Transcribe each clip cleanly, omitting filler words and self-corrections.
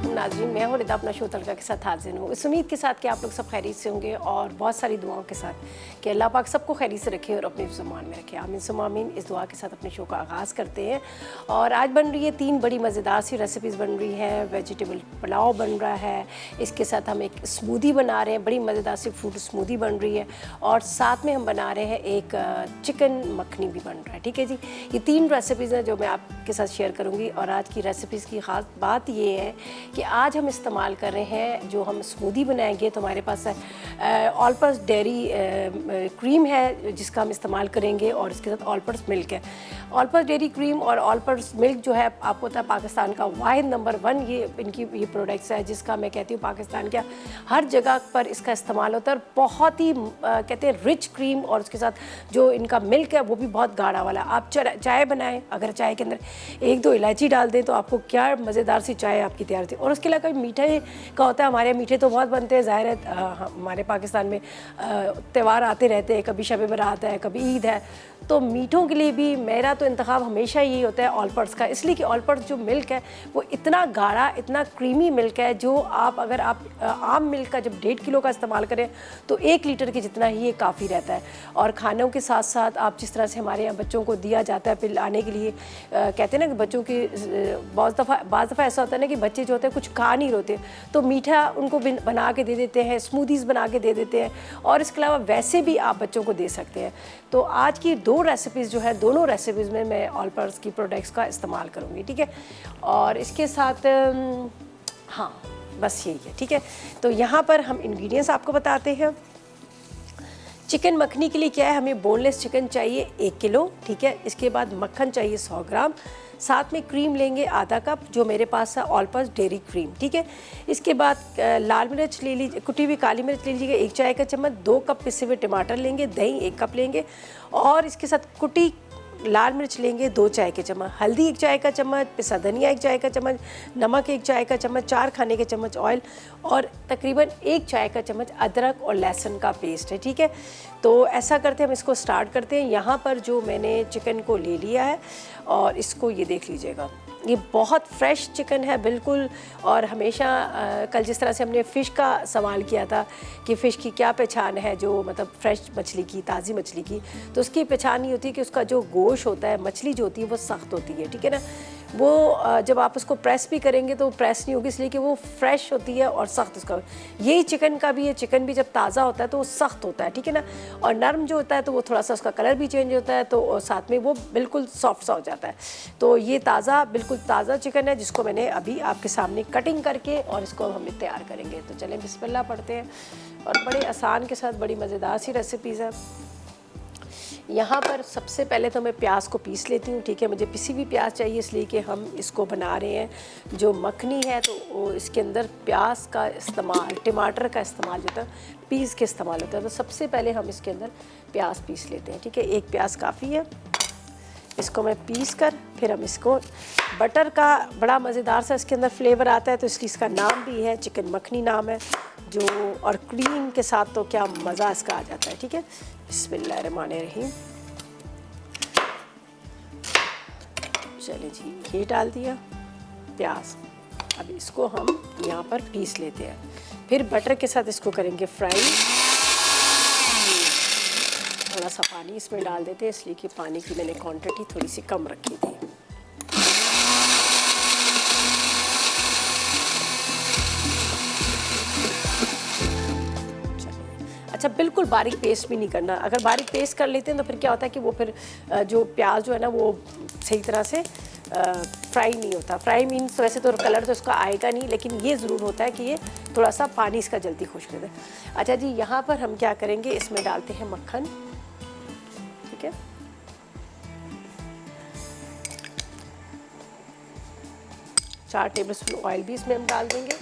अस्सलाम नाज़रीन, मैं हूं रिदा अपना शो तड़का के साथ हाजिर हूँ। इस उम्मीद के साथ कि आप लोग सब खैरियत से होंगे और बहुत सारी दुआओं के साथ कि अल्लाह पाक सबको खैरियत से रखे और अपने ज़ुबान में रखे। आमीन सुम्मा आमीन। इस दुआ के साथ अपने शो का आगाज़ करते हैं और आज बन रही है 3 बड़ी मज़ेदार सी रेसिपीज़ बन रही हैं। वेजिटेबल पुलाव बन रहा है, इसके साथ हम एक स्मूदी बना रहे हैं, बड़ी मज़ेदार सी फ्रूट स्मूदी बन रही है और साथ में हम बना रहे हैं एक चिकन मखनी भी बन रहा है। ठीक है जी, ये 3 रेसिपीज़ हैं जो मैं आपके साथ शेयर करूँगी। और आज की रेसिपीज़ की ख़ास बात ये है कि आज हम इस्तेमाल कर रहे हैं, जो हम स्मूदी बनाएंगे तो हमारे पास ऑल पर्पस डेयरी क्रीम है जिसका हम इस्तेमाल करेंगे और इसके साथ ऑल पर्पस मिल्क है। ऑल पर्पस डेयरी क्रीम और ऑल पर्पस मिल्क जो है आपको पता है पाकिस्तान का वाहिद नंबर 1 ये प्रोडक्ट्स है, जिसका मैं कहती हूँ पाकिस्तान के हर जगह पर इसका इस्तेमाल होता है और बहुत ही कहते हैं रिच क्रीम, और उसके साथ जो इनका मिल्क है वो भी बहुत गाढ़ा वाला। आप चाय बनाएं, अगर चाय के अंदर 1-2 इलायची डाल दें तो आपको क्या मज़ेदार सी चाय आपकी तैयार थी। और उसके अलावा कभी मीठे का होता है, हमारे यहाँ मीठे तो बहुत बनते हैं, ज़ाहिर है हमारे पाकिस्तान में त्यौहार आते रहते हैं, कभी शब बरात है, कभी ईद है, तो मीठों के लिए भी मेरा तो इंतखाब हमेशा यही होता है ऑल पर्पस का, इसलिए कि ऑल पर्पस जो मिल्क है वो इतना गाढ़ा, इतना क्रीमी मिल्क है जो अगर आप आम मिल्क का जब 1.5 किलो का इस्तेमाल करें तो 1 लीटर के जितना ही ये काफ़ी रहता है। और खानों के साथ साथ आप जिस तरह से हमारे यहाँ बच्चों को दिया जाता है पिलाने के लिए, कहते हैं ना कि बच्चों की बाज़ दफ़ा ऐसा होता है ना कि बच्चे जो होते हैं कुछ खा नहीं होते, तो मीठा उनको बना के दे देते हैं, स्मूदीज़ बना के दे देते हैं, और इसके अलावा वैसे भी आप बच्चों को दे सकते हैं। तो आज की 2 रेसिपीज़ जो है, दोनों रेसिपीज़ में मैं ऑल पर्पस की प्रोडक्ट्स का इस्तेमाल करूँगी। ठीक है, और इसके साथ हाँ बस यही है। ठीक है, तो यहाँ पर हम इंग्रेडिएंट्स आपको बताते हैं। चिकन मखनी के लिए क्या है, हमें बोनलेस चिकन चाहिए 1 किलो। ठीक है, इसके बाद मक्खन चाहिए 100 ग्राम, साथ में क्रीम लेंगे आधा कप, जो मेरे पास है ऑल पर्पस डेयरी क्रीम। ठीक है, इसके बाद लाल मिर्च ले लीजिए, कुटी हुई काली मिर्च ले लीजिएगा 1 चाय का चम्मच, 2 कप पिसे हुए टमाटर लेंगे, दही 1 कप लेंगे, और इसके साथ कुटी लाल मिर्च लेंगे 2 चाय के चम्मच, हल्दी 1 चाय का चम्मच, पिसा धनिया 1 चाय का चम्मच, नमक 1 चाय का चम्मच, 4 खाने के चम्मच ऑयल, और तकरीबन 1 चाय का चम्मच अदरक और लहसुन का पेस्ट है। ठीक है, तो ऐसा करते हैं, हम इसको स्टार्ट करते हैं। यहाँ पर जो मैंने चिकन को ले लिया है और इसको ये देख लीजिएगा, ये बहुत फ्रेश चिकन है बिल्कुल। और हमेशा कल जिस तरह से हमने फ़िश का सवाल किया था कि फ़िश की क्या पहचान है, जो मतलब फ्रेश मछली की, ताज़ी मछली की, तो उसकी पहचान ये होती है कि उसका जो गोश्त होता है, मछली जो होती है वो सख्त होती है। ठीक है ना, वो जब आप उसको प्रेस भी करेंगे तो प्रेस नहीं होगी, इसलिए कि वो फ्रेश होती है और सख्त उसका। यही चिकन का भी है, चिकन भी जब ताज़ा होता है तो वो सख्त होता है। ठीक है ना, और नरम जो होता है तो वो थोड़ा सा उसका कलर भी चेंज होता है, तो साथ में वो बिल्कुल सॉफ्ट सा हो जाता है। तो ये ताज़ा, बिल्कुल ताज़ा चिकन है जिसको मैंने अभी आपके सामने कटिंग करके और इसको हम तैयार करेंगे। तो चलें बिस्मिल्लाह पढ़ते हैं, और बड़े आसान के साथ बड़ी मज़ेदार सी रेसिपीज़ है। यहाँ पर सबसे पहले तो मैं प्याज को पीस लेती हूँ। ठीक है, मुझे पिसी हुई प्याज चाहिए, इसलिए कि हम इसको बना रहे हैं जो मखनी है, तो इसके अंदर प्याज का इस्तेमाल, टमाटर का इस्तेमाल जो होता है पीस के इस्तेमाल होता है। तो सबसे पहले हम इसके अंदर प्याज पीस लेते हैं। ठीक है, 1 प्याज काफ़ी है, इसको मैं पीस कर फिर हम इसको, बटर का बड़ा मज़ेदार सा इसके अंदर फ्लेवर आता है, तो इसलिए इसका नाम भी है चिकन मखनी नाम है जो, और क्रीम के साथ तो क्या मज़ा इसका आ जाता है। ठीक है, बिस्मिल्लाहिर्रहमानिर्रहीम। चलिए जी, ये डाल दिया प्याज, अब इसको हम यहाँ पर पीस लेते हैं, फिर बटर के साथ इसको करेंगे फ्राई। थोड़ा सा पानी इसमें डाल देते हैं, इसलिए कि पानी की मैंने क्वांटिटी थोड़ी सी कम रखी थी। अच्छा, बिल्कुल बारीक पेस्ट भी नहीं करना, अगर बारीक पेस्ट कर लेते हैं तो फिर क्या होता है कि वो फिर जो प्याज जो है ना वो सही तरह से फ्राई नहीं होता। फ्राई मीन्स वैसे तो कलर तो इसका आएगा नहीं, लेकिन ये ज़रूर होता है कि ये थोड़ा सा पानी इसका जल्दी खुश्क होता है। अच्छा जी, यहाँ पर हम क्या करेंगे, इसमें डालते हैं मक्खन। ठीक है, चार टेबलस्पून ऑयल भी इसमें हम डाल देंगे।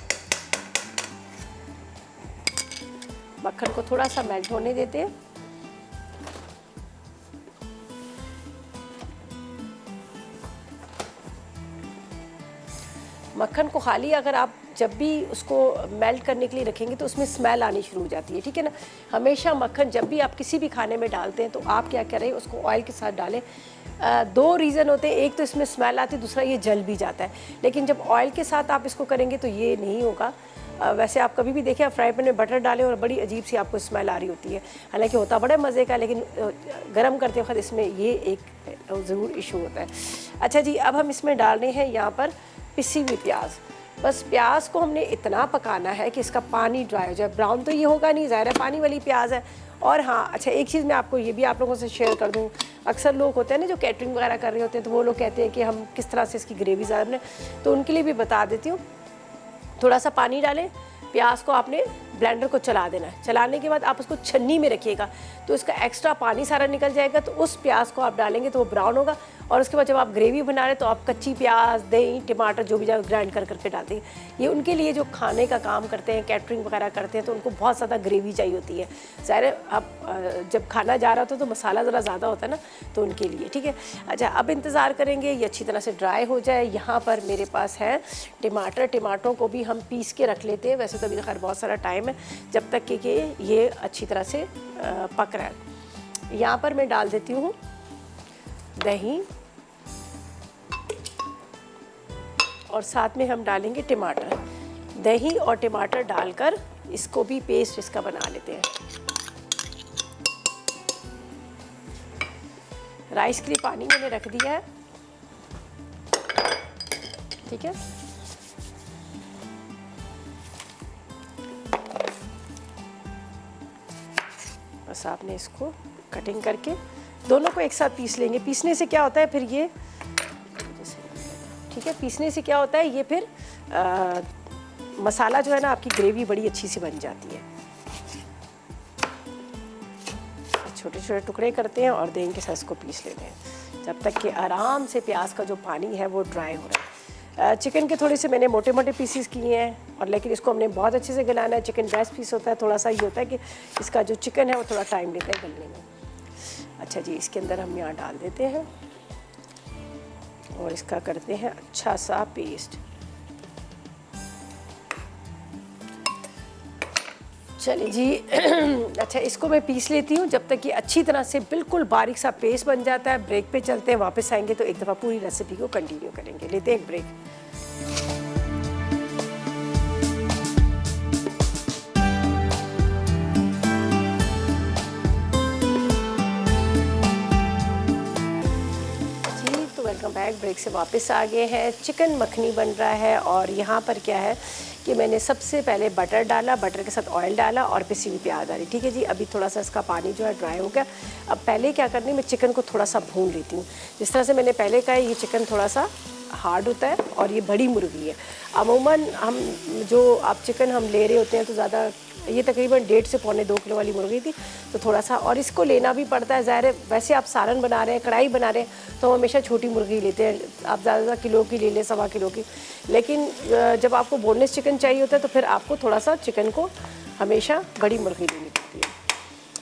मक्खन को थोड़ा सा मेल्ट होने देते हैं। मक्खन को खाली अगर आप जब भी उसको मेल्ट करने के लिए रखेंगे तो उसमें स्मेल आनी शुरू हो जाती है, ठीक है ना। हमेशा मक्खन जब भी आप किसी भी खाने में डालते हैं तो आप क्या करें, उसको ऑयल के साथ डालें। दो रीज़न होते हैं, एक तो इसमें स्मेल आती है, दूसरा ये जल भी जाता है। लेकिन जब ऑयल के साथ आप इसको करेंगे तो ये नहीं होगा। वैसे आप कभी भी देखें, आप फ्राई पैन में बटर डालें और बड़ी अजीब सी आपको स्मेल आ रही होती है, हालांकि होता बड़े मज़े का, लेकिन गर्म करते वक्त इसमें ये एक ज़रूर इशू होता है। अच्छा जी, अब हम इसमें डाल रहे हैं यहाँ पर पिसी हुई प्याज। बस प्याज को हमने इतना पकाना है कि इसका पानी ड्राई हो जाए। ब्राउन तो ये होगा नहीं, ज़ाहिर है पानी वाली प्याज है। और हाँ, अच्छा एक चीज़ मैं आपको ये भी आप लोगों से शेयर कर दूँ, अक्सर लोग होते हैं ना जो कैटरिंग वगैरह कर रहे होते हैं, तो वो लोग कहते हैं कि हम किस तरह से इसकी ग्रेवी ज़्यादा बनाएं, तो उनके लिए भी बता देती हूँ। थोड़ा सा पानी डालें, प्याज को आपने ब्लेंडर को चला देना है, चलाने के बाद आप उसको छन्नी में रखिएगा तो इसका एक्स्ट्रा पानी सारा निकल जाएगा। तो उस प्याज को आप डालेंगे तो वो ब्राउन होगा। और उसके बाद जब आप ग्रेवी बना रहे तो आप कच्ची प्याज, दही, टमाटर जो भी जब ग्राइंड कर करके डालते हैं। ये उनके लिए जो खाने का काम करते हैं, कैटरिंग वगैरह करते हैं, तो उनको बहुत ज़्यादा ग्रेवी चाहिए होती है। ज़ाहिर है आप जब खाना जा रहा होता तो मसाला ज़रा ज़्यादा होता है ना, तो उनके लिए, ठीक है। अच्छा, अब इंतज़ार करेंगे ये अच्छी तरह से ड्राई हो जाए। यहाँ पर मेरे पास है टमाटर, टमाटरों को भी हम पीस के रख लेते हैं। वैसे तो अभी खैर बहुत सारा टाइम है जब तक कि ये अच्छी तरह से पक रहा है। यहाँ पर मैं डाल देती हूँ दही और साथ में हम डालेंगे टमाटर। दही और टमाटर डालकर इसको भी पेस्ट इसका बना लेते हैं। राइस के लिए पानी मैंने रख दिया है, ठीक है। बस आपने इसको कटिंग करके दोनों को एक साथ पीस लेंगे। पीसने से क्या होता है फिर ये, ठीक है, पीसने से क्या होता है ये फिर मसाला जो है ना, आपकी ग्रेवी बड़ी अच्छी सी बन जाती है। छोटे छोटे टुकड़े करते हैं और देंगे के साथ इसको पीस लेते हैं जब तक कि आराम से प्याज का जो पानी है वो ड्राई हो रहा है। चिकन के थोड़े से मैंने मोटे मोटे पीसीस किए हैं, और लेकिन इसको हमने बहुत अच्छे से गलाना है। चिकन बेस्ट पीस होता है, थोड़ा सा ये होता है कि इसका जो चिकन है वो थोड़ा टाइम लेता है गलने में। अच्छा जी, इसके अंदर हम यहाँ डाल देते हैं और इसका करते हैं अच्छा सा पेस्ट। चलिए जी अच्छा, इसको मैं पीस लेती हूँ जब तक कि अच्छी तरह से बिल्कुल बारीक सा पेस्ट बन जाता है। ब्रेक पे चलते हैं, वापस आएंगे तो एक दफ़ा पूरी रेसिपी को कंटिन्यू करेंगे। लेते हैं एक ब्रेक। जी तो वेलकम बैक। ब्रेक से वापस आ गए हैं। चिकन मखनी बन रहा है और यहाँ पर क्या है कि मैंने सबसे पहले बटर डाला, बटर के साथ ऑयल डाला और पिसी हुई प्याज डाली, ठीक है जी। अभी थोड़ा सा इसका पानी जो है ड्राई हो गया। अब पहले क्या करनी है, मैं चिकन को थोड़ा सा भून लेती हूँ। जिस तरह से मैंने पहले कहा, ये चिकन थोड़ा सा हार्ड होता है और ये बड़ी मुर्गी है। अमूमन हम जो आप चिकन हम ले रहे होते हैं तो ज़्यादा, ये तकरीबन 1.5 से पौने 2 किलो वाली मुर्गी थी, तो थोड़ा सा, और इसको लेना भी पड़ता है। ज़ाहिर है वैसे आप सालन बना रहे हैं, कढ़ाई बना रहे हैं, तो हम हमेशा छोटी मुर्गी लेते हैं। आप ज़्यादा किलो की ले लें, 1.25 किलो की। लेकिन जब आपको बोनलेस चिकन चाहिए होता है तो फिर आपको थोड़ा सा चिकन को हमेशा बड़ी मुर्गी लेनी पड़ती है।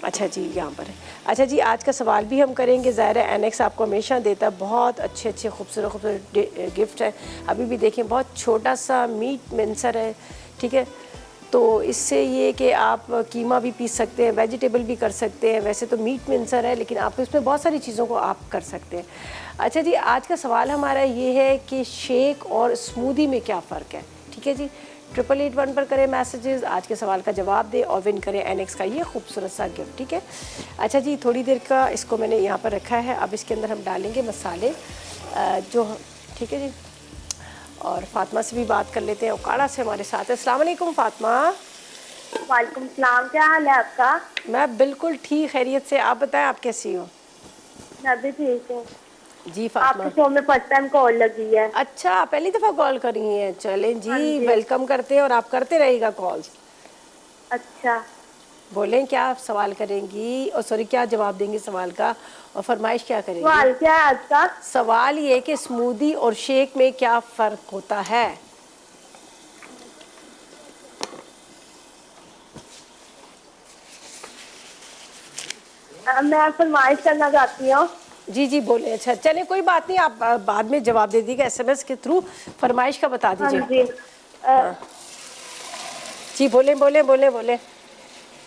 अच्छा जी, यहाँ पर है। अच्छा जी, आज का सवाल भी हम करेंगे। ज़ाहिर है एनेक्स आपको हमेशा देता है बहुत अच्छे अच्छे खूबसूरत खूबसूरत गिफ्ट है। अभी भी देखें, बहुत छोटा सा मीट मिंसर है, ठीक है। तो इससे ये कि आप कीमा भी पीस सकते हैं, वेजिटेबल भी कर सकते हैं। वैसे तो मीट मिंसर है, लेकिन आप इसमें बहुत सारी चीज़ों को आप कर सकते हैं। अच्छा जी, आज का सवाल हमारा ये है कि शेक और स्मूदी में क्या फ़र्क है, ठीक है जी। 8881 पर करें मैसेजेस, आज के सवाल का जवाब दें और विन करें एनेक्स का ये खूबसूरत सा गिफ्ट, ठीक है। अच्छा जी, थोड़ी देर का इसको मैंने यहाँ पर रखा है। अब इसके अंदर हम डालेंगे मसाले जो, ठीक है जी। और फातिमा से भी बात कर लेते हैं, उकाड़ा से हमारे साथ है। अस्सलाम वालेकुम फातिमा। वालेकुम सलाम, क्या हाल है आपका? मैं बिल्कुल ठीक, खैरियत से। आप बताएं, आप कैसी हो? मैं भी ठीक हूँ। जी फातिमा, आपके शो में फर्स्ट टाइम कॉल लगी है। अच्छा पहली दफ़ा कॉल करी हैं। चलें हाँ जी, जी। वेलकम करते हैं और आप करते रहिएगा कॉल्स। अच्छा, बोलें क्या आप सवाल करेंगी, और सॉरी क्या जवाब देंगी सवाल का, और फरमाइश क्या करेंगी? सवाल क्या है आज का? सवाल ये कि स्मूदी और शेक में क्या फ़र्क होता है? मैं फरमाइश करना चाहती हूँ। जी जी बोले। अच्छा चले कोई बात नहीं, आप बाद में जवाब दे दीजिएगा SMS के थ्रू। फरमाइश का बता हाँ दीजिए। जी। हाँ जी बोले बोले बोले बोले।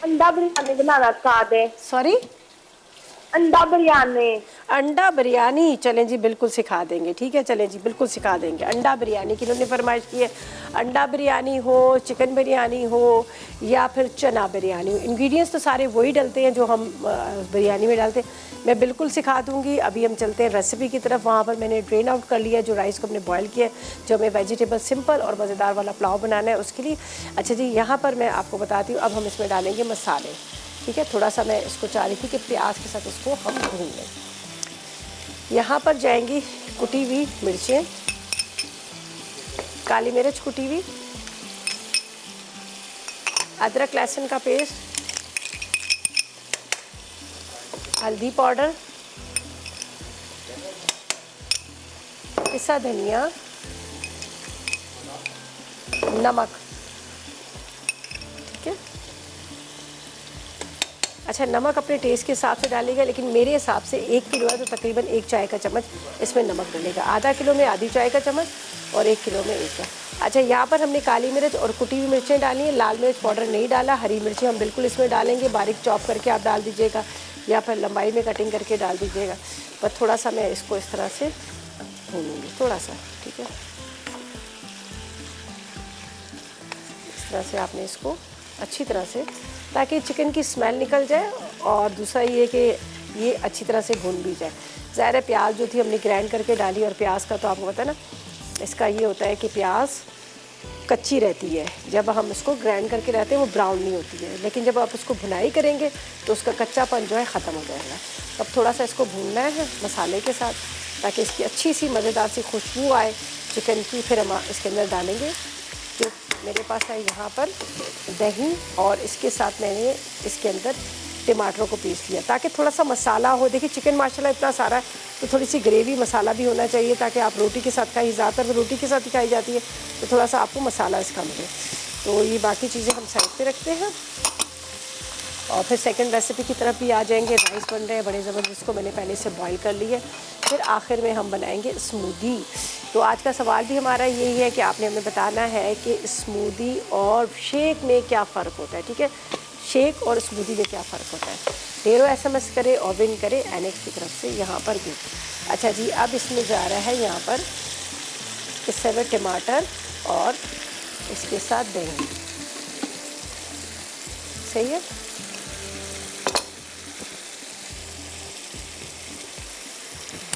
अंडा बिरयानी बनाना सिखा दे। सॉरी, अंडा बिरयानी। अंडा बिरयानी, चलें जी बिल्कुल सिखा देंगे। ठीक है चलें जी बिल्कुल सिखा देंगे। अंडा बिरयानी की इन्होंने फरमाइश की है। अंडा बिरयानी हो, चिकन बिरयानी हो या फिर चना बिरयानी हो, इंग्रेडिएंट्स तो सारे वही डलते हैं जो हम बिरयानी में डालते हैं। मैं बिल्कुल सिखा दूंगी। अभी हम चलते हैं रेसिपी की तरफ। वहाँ पर मैंने ड्रेन आउट कर लिया जो राइस को हमने बॉयल किया है, जो हमें वेजिटेबल सिंपल और मज़ेदार वाला पुलाव बनाना है उसके लिए। अच्छा जी, यहाँ पर मैं आपको बताती हूँ, अब हम इसमें डालेंगे मसाले। ठीक है, थोड़ा सा मैं इसको चाह रही थी कि प्याज के साथ इसको हम भून लें। यहाँ पर जाएंगी कुटी हुई मिर्चें, काली मिर्च कुटी हुई, अदरक लहसुन का पेस्ट, हल्दी पाउडर, पिसा धनिया, नमक। ठीक है, अच्छा नमक अपने टेस्ट के हिसाब से डालिएगा, लेकिन मेरे हिसाब से 1 किलो है तो तकरीबन 1 चाय का चम्मच इसमें नमक डलेगा। आधा किलो में आधी चाय का चम्मच और 1 किलो में 1 का। अच्छा यहाँ पर हमने काली मिर्च और कुटी हुई मिर्चें डाली हैं, लाल मिर्च पाउडर नहीं डाला। हरी मिर्चें हम बिल्कुल इसमें डालेंगे, बारीक चॉप करके आप डाल दीजिएगा या फिर लंबाई में कटिंग करके डाल दीजिएगा। पर थोड़ा सा मैं इसको इस तरह से भूनूँगी थोड़ा सा। ठीक है, इस तरह से आपने इसको अच्छी तरह से, ताकि चिकन की स्मेल निकल जाए और दूसरा ये कि ये अच्छी तरह से भून भी जाए। ज़ाहिर है प्याज जो थी हमने ग्राइंड करके डाली, और प्याज का तो आपको पता है ना, इसका ये होता है कि प्याज कच्ची रहती है। जब हम इसको ग्राइंड करके रहते हैं वो ब्राउन नहीं होती है, लेकिन जब आप उसको भुनाई करेंगे तो उसका कच्चापन जो है ख़त्म हो जाएगा। अब थोड़ा सा इसको भूनना है मसाले के साथ, ताकि इसकी अच्छी सी मज़ेदार सी खुशबू आए चिकन की। फिर हम इसके अंदर डालेंगे जो मेरे पास है यहाँ पर दही, और इसके साथ मैंने इसके अंदर टमाटरों को पीस लिया ताकि थोड़ा सा मसाला हो। देखिए चिकन माशाल्लाह इतना सारा है तो थोड़ी सी ग्रेवी मसाला भी होना चाहिए, ताकि आप रोटी के साथ खाइए। ज़्यादातर रोटी के साथ ही खाई जाती है, तो थोड़ा सा आपको मसाला इसका मिले। तो ये बाकी चीज़ें हम साइड पे रखते हैं और फिर सेकंड रेसिपी की तरफ भी आ जाएंगे। राइस बन रहे हैं बड़े ज़बरदस्त, को मैंने पहले से बॉईल कर लिया। फिर आखिर में हम बनाएंगे स्मूदी। तो आज का सवाल भी हमारा यही है कि आपने हमें बताना है कि स्मूदी और शेक में क्या फ़र्क होता है। ठीक है, शेक और स्मूदी में क्या फ़र्क होता है। ढेरों SMS करें और विन करें NX की तरफ से यहाँ पर भी। अच्छा जी, अब इसमें जा रहा है यहाँ पर इससे में टमाटर और इसके साथ दही। सही है,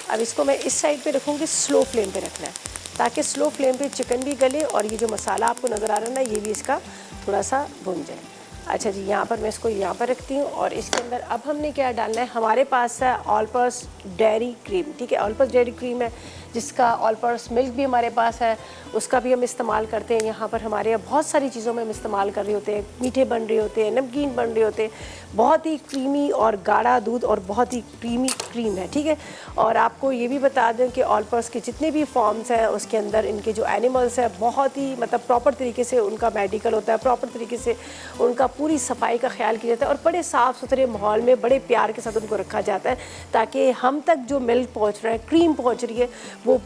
अब इसको मैं इस साइड पे रखूँगी, स्लो फ्लेम पे रखना है ताकि स्लो फ्लेम पे चिकन भी गले और ये जो मसाला आपको नज़र आ रहा है ना, ये भी इसका थोड़ा सा भुन जाए। अच्छा जी, यहाँ पर मैं इसको यहाँ पर रखती हूँ और इसके अंदर अब हमने क्या डालना है, हमारे पास है ऑल पर्पस डेयरी क्रीम। ठीक है, ऑल पर्पस डेयरी क्रीम है, जिसका ऑल पर्पस मिल्क भी हमारे पास है, उसका भी हम इस्तेमाल करते हैं। यहाँ पर हमारे यहाँ बहुत सारी चीज़ों में हम इस्तेमाल कर रहे होते हैं। मीठे बन रहे होते हैं, नमकीन बन रहे होते हैं, बहुत ही क्रीमी और गाढ़ा दूध और बहुत ही क्रीमी क्रीम है। ठीक है, और आपको ये भी बता दें कि ऑल पर्पस के जितने भी फॉर्म्स हैं उसके अंदर इनके जो एनिमल्स हैं बहुत ही मतलब प्रॉपर तरीके से उनका मेडिकल होता है, प्रॉपर तरीके से उनका पूरी सफाई का ख्याल किया जाता है और बड़े साफ़ सुथरे माहौल में बड़े प्यार के साथ उनको रखा जाता है, ताकि हम तक जो मिल्क पहुँच रहा है, क्रीम पहुँच रही है, वो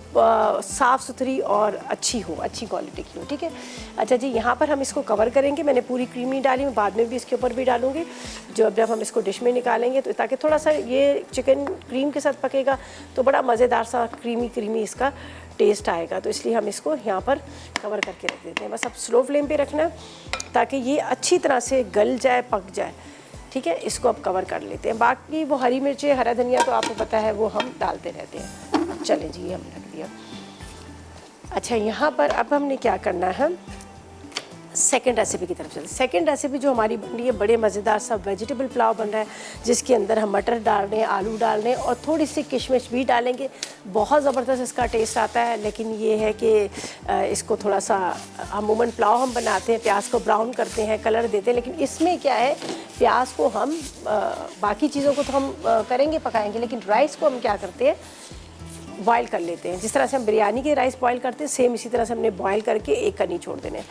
साफ़ सुथरी और अच्छी हो, अच्छी क्वालिटी की हो। ठीक है, अच्छा जी, यहाँ पर हम इसको कवर करेंगे। मैंने पूरी क्रीम नहीं डाली, मैं बाद में भी इसके ऊपर भी डालूंगी जब हम इसको डिश में निकालेंगे, तो ताकि थोड़ा सा ये चिकन क्रीम के साथ पकेगा तो बड़ा मज़ेदार सा क्रीमी इसका टेस्ट आएगा। तो इसलिए हम इसको यहाँ पर कवर करके रख देते हैं। बस अब स्लो फ्लेम पे रखना है ताकि ये अच्छी तरह से गल जाए, पक जाए। ठीक है, इसको अब कवर कर लेते हैं। बाकी वो हरी मिर्चें, हरा धनिया तो आपको पता है वो हम डालते रहते हैं। चलें जी, ये हमने रख दिया। अच्छा, यहाँ पर अब हमने क्या करना है, सेकेंड रेसिपी की तरफ चलते। सेकेंड रेसिपी जो हमारी बन रही है, बड़े मज़ेदार सा वेजिटेबल पुलाव बन रहा है, जिसके अंदर हम मटर डाल रहे हैं, आलू डाल रहे हैं और थोड़ी सी किशमिश भी डालेंगे। बहुत ज़बरदस्त इसका टेस्ट आता है, लेकिन ये है कि इसको थोड़ा सा अमूमन पुलाव हम बनाते हैं, प्याज को ब्राउन करते हैं, कलर देते हैं, लेकिन इसमें क्या है, प्याज को हम बाकी चीज़ों को तो हम करेंगे, पकाएंगे, लेकिन राइस को हम क्या करते हैं, बॉयल कर लेते हैं। जिस तरह से हम बिरयानी के राइस बॉयल करते हैं, सेम इसी तरह से हमने बॉयल करके एक कनी छोड़ देने।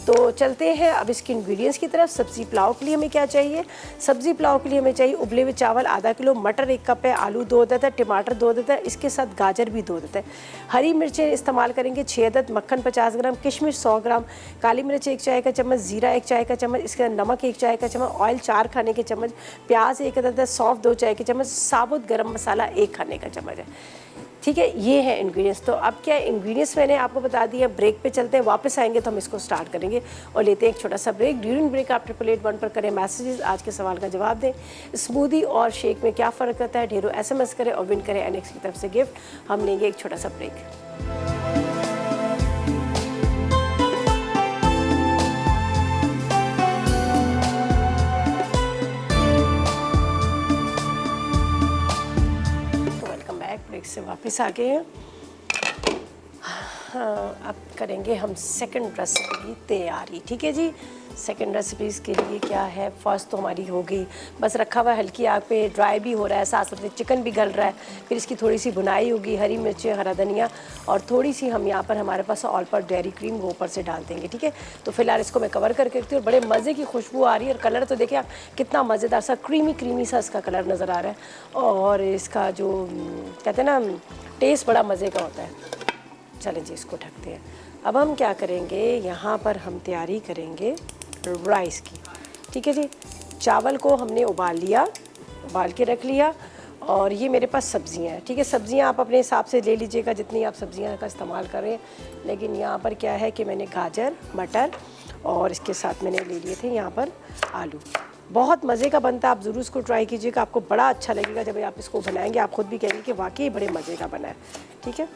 तो चलते हैं अब इसके इंग्रेडिएंट्स की तरफ। सब्ज़ी पुलाव के लिए हमें क्या चाहिए? सब्ज़ी पुलाव के लिए हमें चाहिए उबले हुए चावल आधा किलो, मटर 1 कप है, आलू 2 अदद है, टमाटर 2 अदद है, इसके साथ गाजर भी 2 अदद है। हरी मिर्चें इस्तेमाल करेंगे 6 अदद, मक्खन 50 ग्राम, किशमिश 100 ग्राम, काली मिर्च 1 चाय का चम्मच, ज़ीरा 1 चाय का चम्मच, इसके अंदर नमक 1 चाय का चम्मच, ऑयल 4 खाने के चम्मच, प्याज 1 अदद है, सौंफ 2 चाय के चम्मच, साबुत गरम मसाला 1 खाने का चम्मच है। ठीक है, ये है इंग्रेडिएंट्स। तो अब क्या इंग्रेडिएंट्स मैंने आपको बता दिया। ब्रेक पे चलते हैं, वापस आएंगे तो हम इसको स्टार्ट करेंगे और लेते हैं एक छोटा सा ब्रेक। ड्यूरिंग ब्रेक आप 888 पर करें मैसेजेस, आज के सवाल का जवाब दें। स्मूदी और शेक में क्या फ़र्क रहता है, ढेरों SMS करें और विन करें एनेक्स की तरफ से गिफ्ट। हम लेंगे एक छोटा सा ब्रेक। ब्रेक से वापस आ गए हैं। हाँ, अब करेंगे हम सेकंड रेसिपी तैयारी। ठीक है जी, सेकंड रेसिपीज़ के लिए क्या है, फर्स्ट तो हमारी हो गई, बस रखा हुआ हल्की आग पे, ड्राई भी हो रहा है, साथ साथ चिकन भी गल रहा है। फिर इसकी थोड़ी सी भुनाई होगी, हरी मिर्चें, हरा धनिया और थोड़ी सी हम यहाँ पर हमारे पास ऑल पर डेयरी क्रीम वो ऊपर से डाल देंगे। ठीक है, तो फिलहाल इसको मैं कवर करके रखती हूँ। बड़े मज़े की खुशबू आ रही है और कलर तो देखिए आप कितना मज़ेदार सा क्रीमी सा इसका कलर नज़र आ रहा है और इसका जो कहते हैं ना टेस्ट बड़ा मज़े का होता है। चलें जी, इसको ढकते हैं। अब हम क्या करेंगे, यहाँ पर हम तैयारी करेंगे राइस की। ठीक है जी, चावल को हमने उबाल लिया, उबाल के रख लिया और ये मेरे पास सब्जियां हैं। ठीक है, सब्जियां आप अपने हिसाब से ले लीजिएगा जितनी आप सब्जियां का इस्तेमाल करें। लेकिन यहाँ पर क्या है कि मैंने गाजर, मटर और इसके साथ मैंने ले लिए थे यहाँ पर आलू। बहुत मज़े का बनता है, आप ज़रूर इसको ट्राई कीजिएगा, आपको बड़ा अच्छा लगेगा जब आप इसको बनाएंगे। आप खुद भी कहेंगे कि वाकई बड़े मज़े का बना है। ठीक है,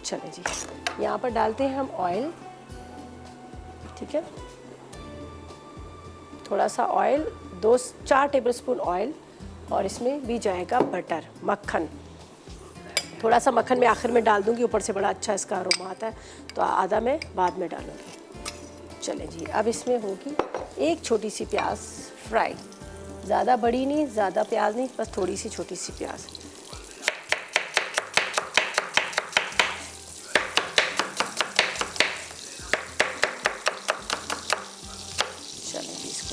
चले जी, यहाँ पर डालते हैं हम ऑयल। ठीक है, थोड़ा सा ऑयल, 4 टेबलस्पून ऑयल और इसमें भी जाएगा बटर, मक्खन। थोड़ा सा मक्खन मैं आखिर में डाल दूँगी, ऊपर से बड़ा अच्छा इसका अरोमा आता है, तो आधा मैं बाद में डालूँगी। चलें जी, अब इसमें होगी एक छोटी सी प्याज फ्राई, ज़्यादा बड़ी नहीं, ज़्यादा प्याज नहीं, बस थोड़ी सी छोटी सी प्याज।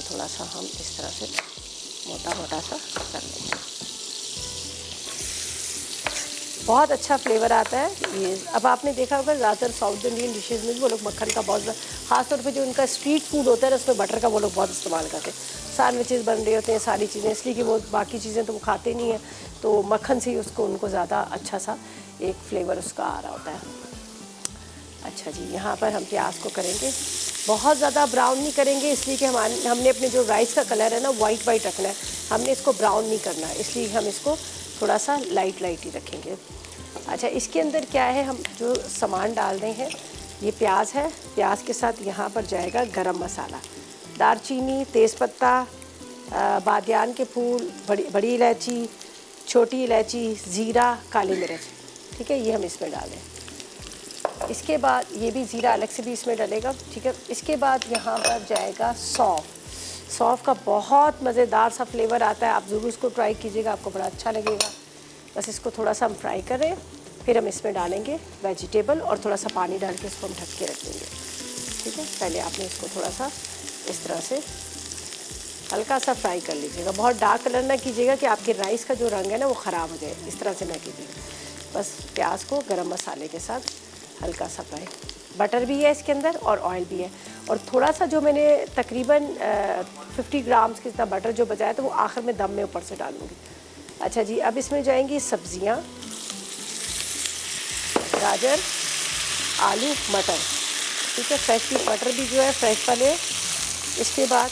थोड़ा सा हम इस तरह से मोटा सा कर लेंगे, बहुत अच्छा फ्लेवर आता है ये। अब आपने देखा होगा ज़्यादातर साउथ इंडियन डिशेज़ में वो लोग मक्खन का बहुत ख़ास तौर पे जो उनका स्ट्रीट फूड होता है ना, उसमें बटर का वो लोग बहुत इस्तेमाल करते हैं। सैंडविचेस बन रहे होते हैं, सारी चीज़ें, इसलिए कि वो बाकी चीज़ें तो वो खाते नहीं हैं, तो मक्खन से ही उसको उनको ज़्यादा अच्छा सा एक फ्लेवर उसका आ रहा होता है। अच्छा जी, यहाँ पर हम प्याज को करेंगे बहुत ज़्यादा ब्राउन नहीं करेंगे, इसलिए कि हमने अपने जो राइस का कलर है ना वाइट रखना है, हमने इसको ब्राउन नहीं करना है, इसलिए हम इसको थोड़ा सा लाइट ही रखेंगे। अच्छा, इसके अंदर क्या है, हम जो सामान डाल रहे हैं, ये प्याज है, प्याज के साथ यहाँ पर जाएगा गरम मसाला, दालचीनी, तेज़पत्ता, बादियान के फूल, बड़ी इलायची, छोटी इलायची, ज़ीरा, काली मिर्च। ठीक है, ये हम इसमें डालें। इसके बाद ये भी ज़ीरा अलग से भी इसमें डलेगा। ठीक है, इसके बाद यहाँ पर जाएगा सौंफ का बहुत मज़ेदार सा फ्लेवर आता है, आप ज़रूर इसको ट्राई कीजिएगा, आपको बड़ा अच्छा लगेगा। बस इसको थोड़ा सा हम फ्राई करें, फिर हम इसमें डालेंगे वेजिटेबल और थोड़ा सा पानी डाल के इसको हम ढक के रख देंगे। ठीक है, पहले आपने इसको थोड़ा सा इस तरह से हल्का सा फ्राई कर लीजिएगा, बहुत डार्क कलर ना कीजिएगा कि आपके राइस का जो रंग है ना वो ख़राब हो जाए, इस तरह से ना कीजिएगा। बस प्याज को गरम मसाले के साथ हल्का सा फ्राई, बटर भी है इसके अंदर और ऑयल भी है, और थोड़ा सा जो मैंने तकरीबन 50 ग्राम्स की जितना बटर जो बचाया तो वो आखिर में दम में ऊपर से डालूँगी। अच्छा जी, अब इसमें जाएंगी सब्जियां, गाजर, आलू, मटर। ठीक है, फ्रेश भी मटर भी जो है फ्रेश वाले। इसके बाद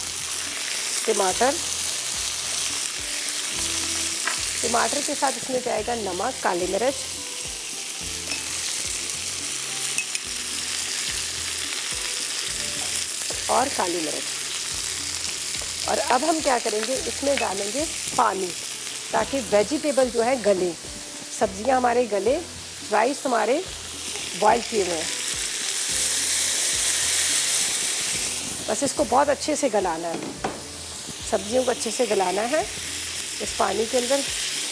टमाटर के साथ इसमें जाएगा नमक, काली मिर्च, और काली मिर्च। और अब हम क्या करेंगे, इसमें डालेंगे पानी ताकि वेजिटेबल जो है गले, सब्जियां हमारे गले, राइस हमारे बॉयल किए हुए हैं। बस इसको बहुत अच्छे से गलाना है, सब्जियों को अच्छे से गलाना है। इस पानी के अंदर,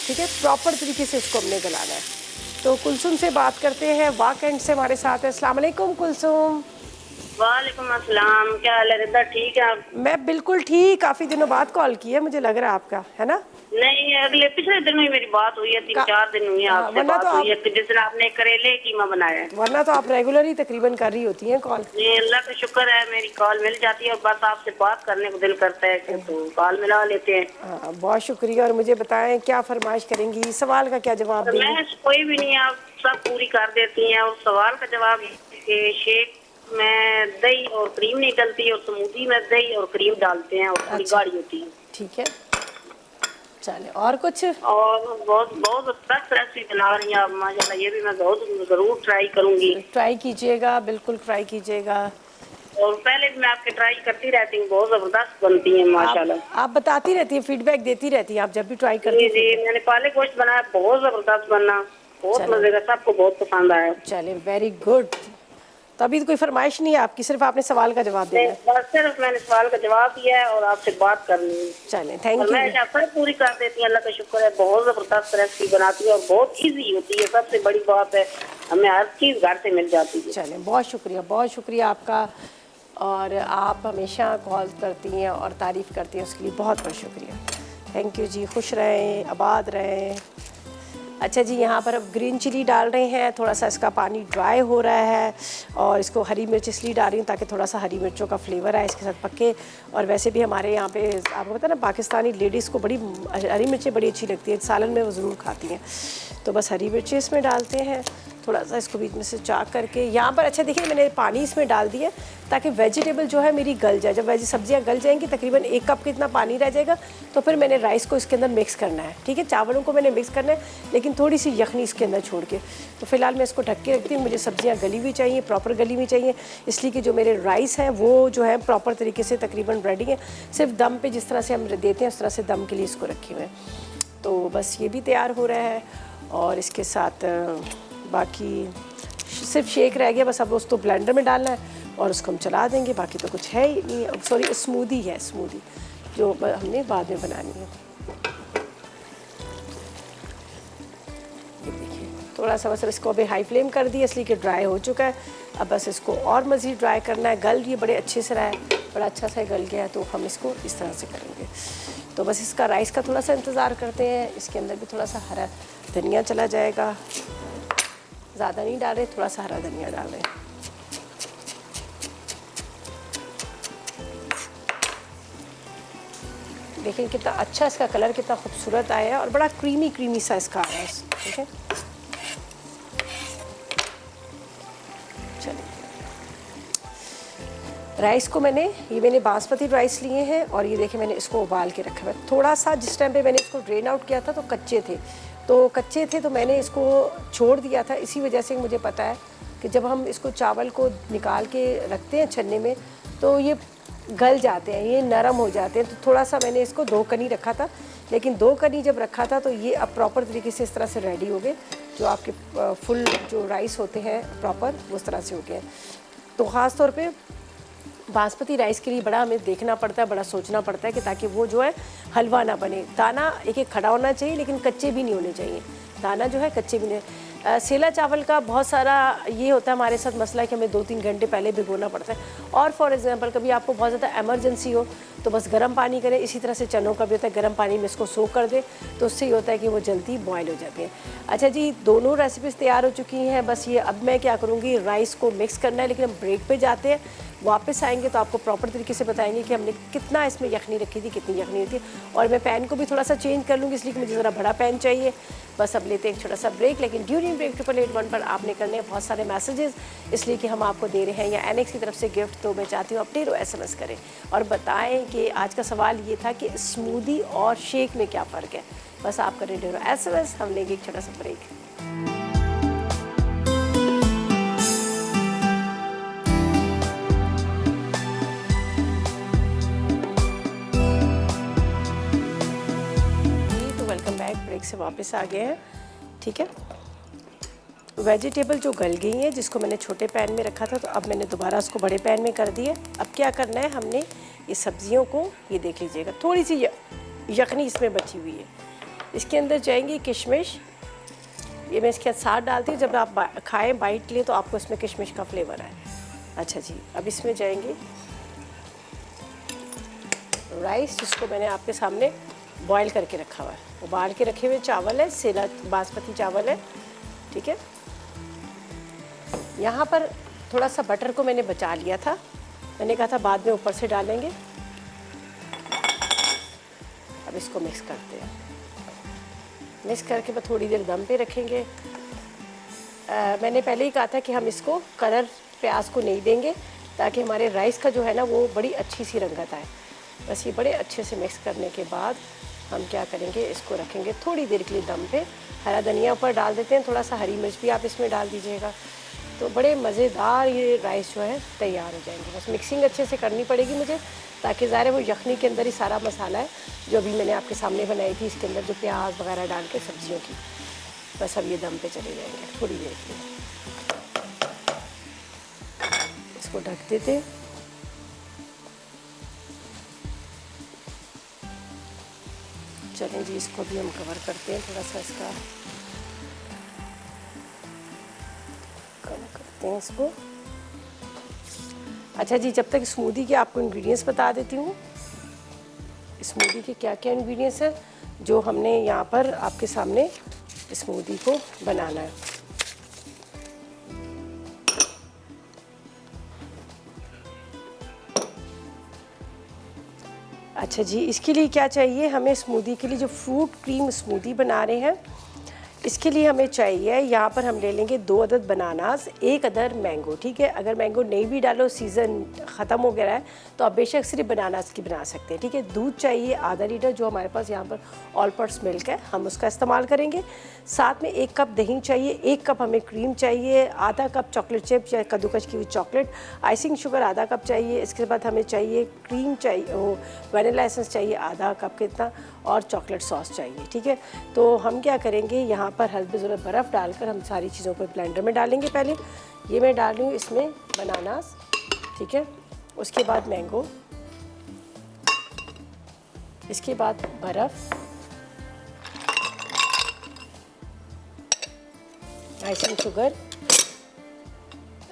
ठीक है। प्रॉपर तरीके से इसको हमने गलाना है। तो कुलसुम से बात करते हैं, वाक एंड से हमारे साथ है। अस्सलाम वालेकुम कुलसुम। वालेकुम अस्सलाम, क्या हाल है रिदा? ठीक है आप? मैं बिल्कुल ठीक, काफ़ी दिनों बाद कॉल की है, मुझे लग रहा है आपका, है ना? नहीं, अगले पिछले दिन हुई मेरी बात हुई है, 3-4 दिन हुई है हाँ, आपसे वरना बात तो हुई है कि जिस दिन आपने करेले कीमा बनाया है। वरना तो आप रेगुलर ही तकरीबन कर रही होती हैं कॉल। जी अल्लाह का शुक्र है, मेरी कॉल मिल जाती है और बस आपसे बात करने को दिल करता है कि तो कॉल मिला लेते हैं। हाँ, बहुत शुक्रिया। और मुझे बताएं क्या फरमाइश करेंगी, सवाल का क्या जवाब और देंगी? मैं कोई भी नहीं, आप सब पूरी कर देती हैं। और सवाल का जवाब ये है कि शेक में दही और क्रीम नहीं डलती और स्मूदी में दही और क्रीम डालते हैं और थोड़ी अच्छा। गाढ़ी होती है। ठीक है, चले। और कुछ? और बहुत बहुत बेस्ट रेसिपी बना रही हैं आप माशाल्लाह, ये भी मैं बहुत जरूर ट्राई करूंगी। ट्राई कीजिएगा, बिल्कुल ट्राई कीजिएगा। और पहले भी मैं आपके ट्राई करती रहती हूँ, बहुत जबरदस्त बनती है माशाल्लाह। आप बताती रहती हैं, फीडबैक देती रहती हैं आप जब भी ट्राई जी करती जी, हैं। मैंने पाले गोश्त बनाया, बहुत जबरदस्त बना, बहुत चलो। मजे का, सबको बहुत पसंद आया। चले, वेरी गुड। तो अभी तो कोई फरमाइश नहीं है आपकी, सिर्फ आपने सवाल का जवाब देना है। बस सिर्फ मैंने सवाल का जवाब दिया है और आपसे बात करनी है। चलें, थैंक और यू। मैं सब पूरी कर देती हूँ, अल्लाह का शुक्र है। बहुत जबरदस्त रेसिपी बनाती है और बहुत इजी होती है, सबसे बड़ी बात है हमें हर चीज घर से मिल जाती है। चलें, बहुत शुक्रिया आपका। और आप हमेशा कॉल करती हैं और तारीफ़ करती हैं, उसके लिए बहुत बहुत शुक्रिया। थैंक यू जी, खुश रहें, आबाद रहें। अच्छा जी, यहाँ पर अब ग्रीन चिली डाल रहे हैं, थोड़ा सा इसका पानी ड्राई हो रहा है। और इसको हरी मिर्च इसलिए डाल रही हूँ ताकि थोड़ा सा हरी मिर्चों का फ्लेवर आए इसके साथ पक्के। और वैसे भी हमारे यहाँ पे आपको पता है ना, पाकिस्तानी लेडीज़ को बड़ी हरी मिर्चें बड़ी अच्छी लगती हैं, सालन में वो ज़रूर खाती हैं। तो बस हरी मिर्चें इसमें डालते हैं, थोड़ा सा इसको बीच में से चाक करके यहाँ पर। अच्छा देखिए, मैंने पानी इसमें डाल दिया ताकि वेजिटेबल जो है मेरी गल जाए। जब सब्जियाँ गल जाएंगी, तकरीबन 1 कप कितना पानी रह जाएगा, तो फिर मैंने राइस को इसके अंदर मिक्स करना है। ठीक है, चावलों को मैंने मिक्स करना है, लेकिन थोड़ी सी यखनी इसके अंदर छोड़ के। तो फिलहाल मैं इसको ढक के रखती हूँ। मुझे सब्जियाँ गली हुई चाहिए, प्रॉपर गली हुई चाहिए, इसलिए कि जो मेरे राइस हैं वो जो है प्रॉपर तरीके से तकरीबन रेडी हैं। सिर्फ दम पे जिस तरह से हम देते हैं उस तरह से दम के लिए इसको रखे हुए हैं। तो बस ये भी तैयार हो रहा है और इसके साथ बाकी सिर्फ शेक रह गया, बस अब उसको ब्लेंडर में डालना है और उसको हम चला देंगे। बाकी तो कुछ है ही नहीं। सॉरी, स्मूदी है, स्मूदी जो हमने बाद में बनानी है। ये देखिए, थोड़ा सा बस इसको अभी हाई फ्लेम कर दिया इसलिए कि ड्राई हो चुका है। अब बस इसको और मज़ीद ड्राई करना है। गल ये बड़े अच्छे से रहा है, बड़ा अच्छा सा गल गया, तो हम इसको इस तरह से करेंगे। तो बस इसका राइस का थोड़ा सा इंतज़ार करते हैं। इसके अंदर भी थोड़ा सा हरा धनिया चला जाएगा, ज़्यादा नहीं डाल रहे, थोड़ा सा हरा धनिया डाल रहे हैं। देखिए कितना अच्छा इसका कलर कितना खूबसूरत आया है और बड़ा क्रीमी क्रीमी सा इसका आया है। ठीक है, चलिए। राइस को मैंने बासमती राइस लिए हैं और ये देखिए मैंने इसको उबाल के रखा है। थोड़ा सा जिस टाइम पे मैंने इसको ड्रेन आउट किया था तो कच्चे थे, तो मैंने इसको छोड़ दिया था। इसी वजह से मुझे पता है कि जब हम इसको चावल को निकाल के रखते हैं छन्ने में तो ये गल जाते हैं, ये नरम हो जाते हैं। तो थोड़ा सा मैंने इसको 2 कनी रखा था, लेकिन 2 कनी जब रखा था तो ये अब प्रॉपर तरीके से इस तरह से रेडी हो गए। जो आपके फुल जो राइस होते हैं प्रॉपर उस तरह से हो गए। तो ख़ास तौर पे बासमती राइस के लिए बड़ा हमें देखना पड़ता है, बड़ा सोचना पड़ता है कि ताकि वो जो है हलवा ना बने। दाना एक एक खड़ा होना चाहिए, लेकिन कच्चे भी नहीं होने चाहिए। दाना जो है कच्चे भी नहीं। सेला चावल का बहुत सारा ये होता है हमारे साथ मसला कि हमें 2-3 घंटे पहले भिगोना पड़ता है। और फॉर एग्जांपल कभी आपको बहुत ज़्यादा एमरजेंसी हो तो बस गर्म पानी करें। इसी तरह से चनों का भी होता है, गर्म पानी में इसको सोक कर दें तो उससे ये होता है कि वो जल्दी बॉयल हो जाती है। अच्छा जी, दोनों रेसिपीज़ तैयार हो चुकी हैं। बस ये अब मैं क्या करूँगी, राइस को मिक्स करना है। लेकिन हम ब्रेक पे जाते हैं, वापस आएंगे तो आपको प्रॉपर तरीके से बताएंगे कि हमने कितना इसमें यखनी रखी थी, कितनी यखनी हुई थी। और मैं पैन को भी थोड़ा सा चेंज कर लूँगी, इसलिए कि मुझे ज़रा बड़ा पैन चाहिए। बस अब लेते हैं एक छोटा सा ब्रेक, लेकिन ड्यूरिंग ब्रेक 888 पर आपने करने बहुत सारे मैसेजेस, इसलिए कि हम आपको दे रहे हैं या एनेक्स की तरफ से गिफ्ट। तो मैं चाहती हूँ आप ढेरों SMS करें और बताएं कि आज का सवाल ये था कि स्मूदी और शेक में क्या फ़र्क है। बस आप करें ढेरों SMS, हम लेंगे एक छोटा सा ब्रेक। ब्रेक से वापस आ गए हैं। ठीक है, वेजिटेबल जो गल गई हैं जिसको मैंने छोटे पैन में रखा था, तो अब मैंने दोबारा उसको बड़े पैन में कर दिया। अब क्या करना है, हमने ये सब्जियों को, ये देख लीजिएगा, थोड़ी सी यखनी इसमें बची हुई है। इसके अंदर जाएंगी किशमिश, ये मैं इसके साथ डालती हूँ, जब आप खाएं बाइट लें तो आपको इसमें किशमिश का फ्लेवर आए। अच्छा जी, अब इसमें जाएंगे राइस, जिसको मैंने आपके सामने बॉईल करके रखा हुआ है। उबाल के रखे हुए चावल है, सेला बासमती चावल है, ठीक है। यहाँ पर थोड़ा सा बटर को मैंने बचा लिया था, मैंने कहा था बाद में ऊपर से डालेंगे। अब इसको मिक्स करते हैं, मिक्स करके बस थोड़ी देर दम पे रखेंगे। मैंने पहले ही कहा था कि हम इसको कलर प्याज को नहीं देंगे, ताकि हमारे राइस का जो है ना वो बड़ी अच्छी सी रंगत आए। बस ये बड़े अच्छे से मिक्स करने के बाद हम क्या करेंगे, इसको रखेंगे थोड़ी देर के लिए दम पे। हरा धनिया ऊपर डाल देते हैं, थोड़ा सा हरी मिर्च भी आप इसमें डाल दीजिएगा, तो बड़े मज़ेदार ये राइस जो है तैयार हो जाएंगे। बस मिक्सिंग अच्छे से करनी पड़ेगी मुझे, ताकि ज़ाहिर है वो यखनी के अंदर ही सारा मसाला है जो अभी मैंने आपके सामने बनाई थी, इसके अंदर जो प्याज वगैरह डाल के सब्जियों की। बस अब ये दम पे चले जाएंगे थोड़ी देर के लिए। इसको ढक देते, चलें जी, इसको भी हम कवर करते हैं, थोड़ा सा इसका कवर करते हैं इसको। अच्छा जी, जब तक स्मूदी के आपको इंग्रेडिएंट्स बता देती हूँ, स्मूदी के क्या क्या इंग्रेडिएंट्स हैं जो हमने यहाँ पर आपके सामने स्मूदी को बनाना है। अच्छा जी, इसके लिए क्या चाहिए हमें, स्मूदी के लिए जो फ्रूट क्रीम स्मूदी बना रहे हैं, इसके लिए हमें चाहिए, यहाँ पर हम ले लेंगे 2 अदद बनानास, 1 अदद मैंगो, ठीक है। अगर मैंगो नहीं भी डालो, सीज़न ख़त्म हो गया है, तो आप बेशक सिर्फ बनानास की बना सकते हैं, ठीक है। दूध चाहिए आधा लीटर, जो हमारे पास यहाँ पर ऑल पर्पस मिल्क है, हम उसका इस्तेमाल करेंगे। साथ में 1 कप दही चाहिए, 1 कप हमें क्रीम चाहिए, आधा कप चॉकलेट चिप या कद्दूकस की हुई चॉकलेट, आइसिंग शुगर आधा कप चाहिए। इसके बाद हमें चाहिए क्रीम चाहिए, वो वनीला एसेंस चाहिए आधा कप कितना, और चॉकलेट सॉस चाहिए, ठीक है। तो हम क्या करेंगे, यहाँ पर हस्ब ज़रूरत बर्फ़ डालकर हम सारी चीज़ों को ब्लेंडर में डालेंगे। पहले ये मैं डाल रही हूँ इसमें बनानास, ठीक है। उसके बाद मैंगो, इसके बाद बर्फ़, आइसिंग शुगर,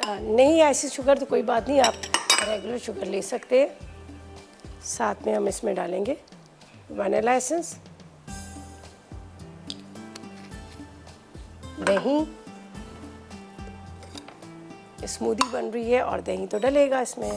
नहीं आइसिंग शुगर तो कोई बात नहीं, आप रेगुलर शुगर ले सकते हैं। साथ में हम इसमें डालेंगे वनीला एसेंस, दही, स्मूदी बन रही है और दही तो डलेगा इसमें।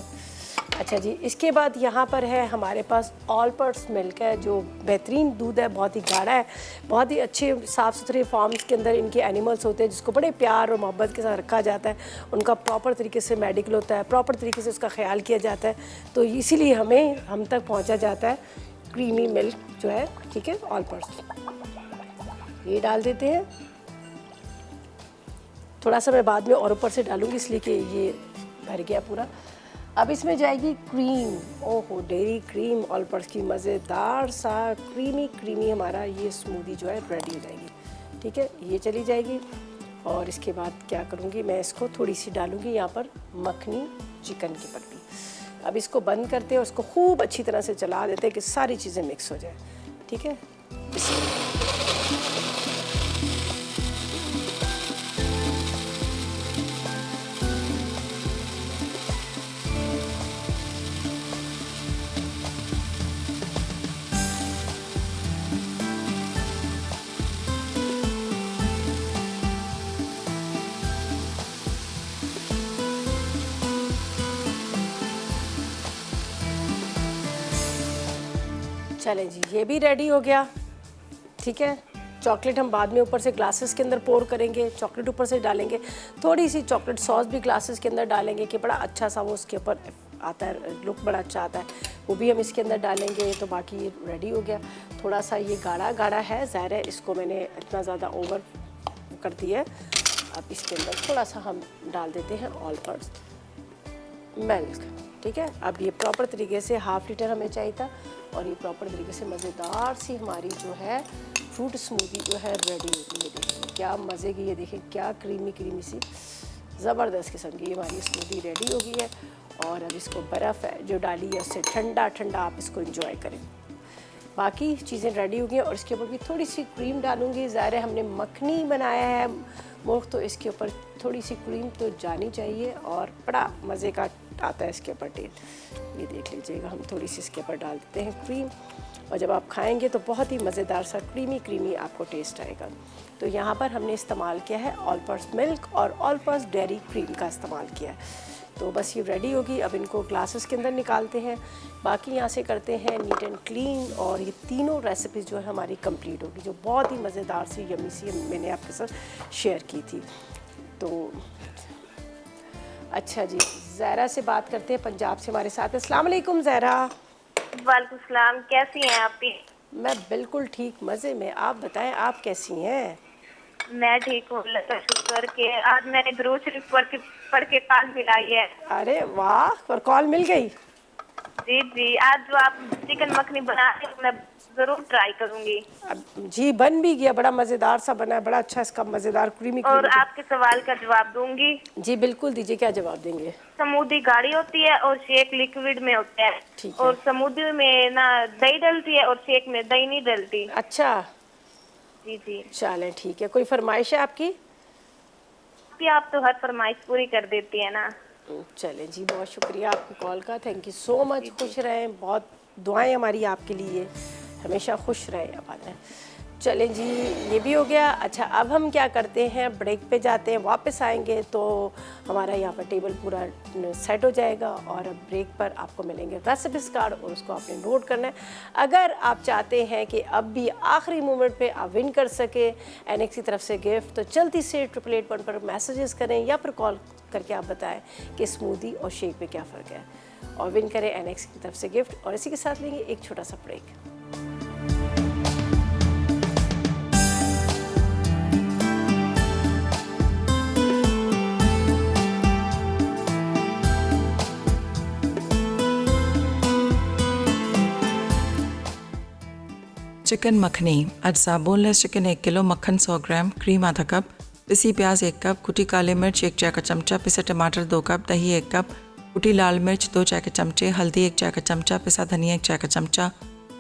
अच्छा जी, इसके बाद यहाँ पर है हमारे पास ऑल पर्पस मिल्क है, जो बेहतरीन दूध है, बहुत ही गाढ़ा है, बहुत ही अच्छे साफ़ सुथरे फार्म्स के अंदर इनके एनिमल्स होते हैं, जिसको बड़े प्यार और मोहब्बत के साथ रखा जाता है, उनका प्रॉपर तरीके से मेडिकल होता है, प्रॉपर तरीके से उसका ख्याल किया जाता है, तो इसीलिए हम तक पहुँचा जाता है क्रीमी मिल्क जो है, ठीक है, ऑल पर्पस। ये डाल देते हैं, थोड़ा सा मैं बाद में और ऊपर से डालूंगी, इसलिए कि ये भर गया पूरा। अब इसमें जाएगी क्रीम, ओहो डेयरी क्रीम ऑल पर्पस की, मज़ेदार सा क्रीमी हमारा ये स्मूदी जो है रेडी हो जाएगी, ठीक है। ये चली जाएगी और इसके बाद क्या करूँगी, मैं इसको थोड़ी सी डालूँगी यहाँ पर मखनी चिकन की पट्टी। अब इसको बंद करते हैं और उसको खूब अच्छी तरह से चला देते हैं कि सारी चीज़ें मिक्स हो जाए, ठीक है। चलें जी, ये भी रेडी हो गया, ठीक है। चॉकलेट हम बाद में ऊपर से ग्लासेस के अंदर पोर करेंगे, चॉकलेट ऊपर से डालेंगे, थोड़ी सी चॉकलेट सॉस भी ग्लासेस के अंदर डालेंगे कि बड़ा अच्छा सा वो उसके ऊपर आता है, लुक बड़ा अच्छा आता है, वो भी हम इसके अंदर डालेंगे। तो बाकी ये रेडी हो गया। थोड़ा सा ये गाढ़ा है, ज़ाहिर है इसको मैंने इतना ज़्यादा ओवर कर दिया है। अब इसके अंदर थोड़ा सा हम डाल देते हैं ऑल पर्पस मिल्क, ठीक है। अब ये प्रॉपर तरीके से 1/2 लीटर हमें चाहिए था, और ये प्रॉपर तरीके से मज़ेदार सी हमारी जो है फ्रूट स्मूदी जो है रेडी होगी। ये देखिए क्या मज़े की, ये देखिए क्या क्रीमी सी ज़बरदस्त किस्म की ये हमारी स्मूदी रेडी हो गई है। और अब इसको बर्फ़ है जो डाली है उससे ठंडा आप इसको एंजॉय करें। बाकी चीज़ें रेडी हो गई और इसके ऊपर भी थोड़ी सी क्रीम डालूंगी। ज़ाहिर है हमने मखनी बनाया है मुर्ग, तो इसके ऊपर थोड़ी सी क्रीम तो जानी चाहिए और बड़ा मज़े का आता है इसके ऊपर टेस्ट। ये देख लीजिएगा, हम थोड़ी सी इसके ऊपर डाल देते हैं क्रीम और जब आप खाएंगे तो बहुत ही मज़ेदार सा क्रीमी आपको टेस्ट आएगा। तो यहाँ पर हमने इस्तेमाल किया है ऑल पर्पस मिल्क और ऑल पर्पस डेयरी क्रीम का इस्तेमाल किया है। तो बस ये रेडी होगी, अब इनको ग्लासेस के अंदर निकालते हैं। बाकी यहाँ से करते हैं नीट एंड क्लीन और ये तीनों रेसिपीज़ जो है हमारी कंप्लीट होगी, जो बहुत ही मज़ेदार सी यमी सी मैंने आपके साथ शेयर की थी। तो अच्छा जी, ज़हरा से बात करते हैं, पंजाब से हमारे साथ है। अस्सलाम वालेकुम ज़हरा। वालेकुम सलाम, कैसी हैं आप? मैं बिल्कुल ठीक, मज़े में। आप बताएं, आप कैसी हैं? मैं ठीक हूँ, अल्लाह का शुक्र के आज मैंने दुरूद शरीफ पढ़ के कॉल मिलाई है। अरे वाह, और कॉल मिल गई? जी जी, आज जो आप चिकन मखनी बना रहे हैं मैं ज़रूर ट्राई करूँगी। अब जी बन भी गया, बड़ा मज़ेदार सा बना है, बड़ा अच्छा इसका मज़ेदार क्रीमी और आपके सवाल का जवाब दूंगी। जी बिल्कुल दीजिए, क्या जवाब देंगे? समूदी गाढ़ी होती है और शेक लिक्विड में होता है। ठीक है। और समूदी में ना दही डलती है और शेक में दही नहीं डलती। अच्छा, जी जी, चलें ठीक है। कोई फरमाइश है आपकी? आप तो हर फरमाइश पूरी कर देती है ना। चलें जी, बहुत शुक्रिया आपकी कॉल का, थैंक यू सो मच। खुश रहें, बहुत दुआएं हमारी आपके लिए, हमेशा खुश रहें, आबाद रहें। चलें जी, ये भी हो गया। अच्छा, अब हम क्या करते हैं, ब्रेक पे जाते हैं, वापस आएंगे तो हमारा यहाँ पर टेबल पूरा सेट हो जाएगा और अब ब्रेक पर आपको मिलेंगे रेसिपीज़ कार्ड और उसको आपने नोट करना है। अगर आप चाहते हैं कि अब भी आखिरी मोमेंट पे आप विन कर सके एनएक्स की तरफ से गिफ्ट, तो जल्दी से 8881 पर मैसेजेस करें या फिर कॉल करके आप बताएं कि स्मूदी और शेक में क्या फ़र्क है और विन करें एनएक्स की तरफ से गिफ्ट। और इसी के साथ लेंगे एक छोटा सा ब्रेक। चिकन मखनी अज्जा: बोनलेस चिकन 1 किलो, मक्खन 100 ग्राम, क्रीम आधा कप, पिसी प्याज 1 कप, कुटी काली मिर्च 1 चाय का चमचा, पिसा टमाटर 2 कप, दही 1 कप, कुटी लाल मिर्च 2 चाय के चमचे, हल्दी 1 चाय का चमचा, पिसा धनिया 1 चाय का चमचा,